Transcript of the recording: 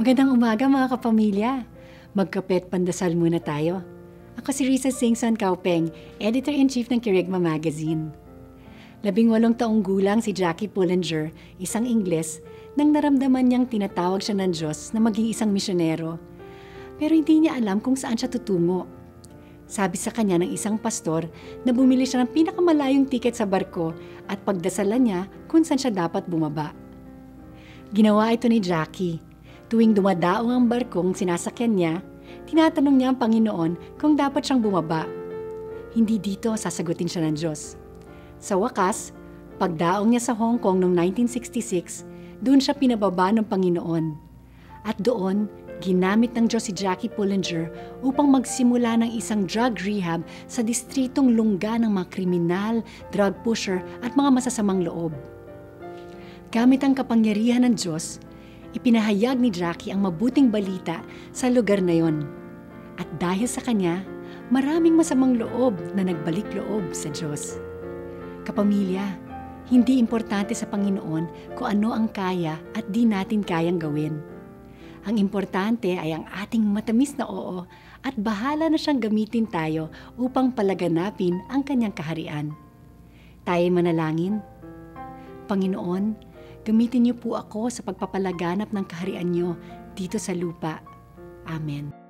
Magandang umaga mga kapamilya. Magkape't pandasal muna tayo. Ako si Risa Singson Kaupeng, Editor-in-Chief ng Kirigma Magazine. 18 taong gulang si Jackie Pullinger, isang Ingles, nang naramdaman niyang tinatawag siya ng Diyos na maging isang misyonero. Pero hindi niya alam kung saan siya tutungo. Sabi sa kanya ng isang pastor na bumili siya ng pinakamalayong tiket sa barko at pagdasalan niya kung saan siya dapat bumaba. Ginawa ito ni Jackie. Tuwing dumadaong ang barkong sinasakyan niya, tinatanong niya ang Panginoon kung dapat siyang bumaba. Hindi dito sasagutin siya ng Diyos. Sa wakas, pagdaong niya sa Hong Kong noong 1966, doon siya pinababa ng Panginoon. At doon, ginamit ng Diyos si Jackie Pullinger upang magsimula ng isang drug rehab sa distritong lungga ng mga kriminal, drug pusher at mga masasamang loob. Gamit ang kapangyarihan ng Diyos, ipinahayag ni Jackie ang mabuting balita sa lugar na yon. At dahil sa kanya, maraming masamang loob na nagbalik loob sa Diyos. Kapamilya, hindi importante sa Panginoon kung ano ang kaya at di natin kayang gawin. Ang importante ay ang ating matamis na oo at bahala na siyang gamitin tayo upang palaganapin ang kanyang kaharian. Tayo'y manalangin. Panginoon, gamitin niyo po ako sa pagpapalaganap ng kaharian niyo dito sa lupa. Amen.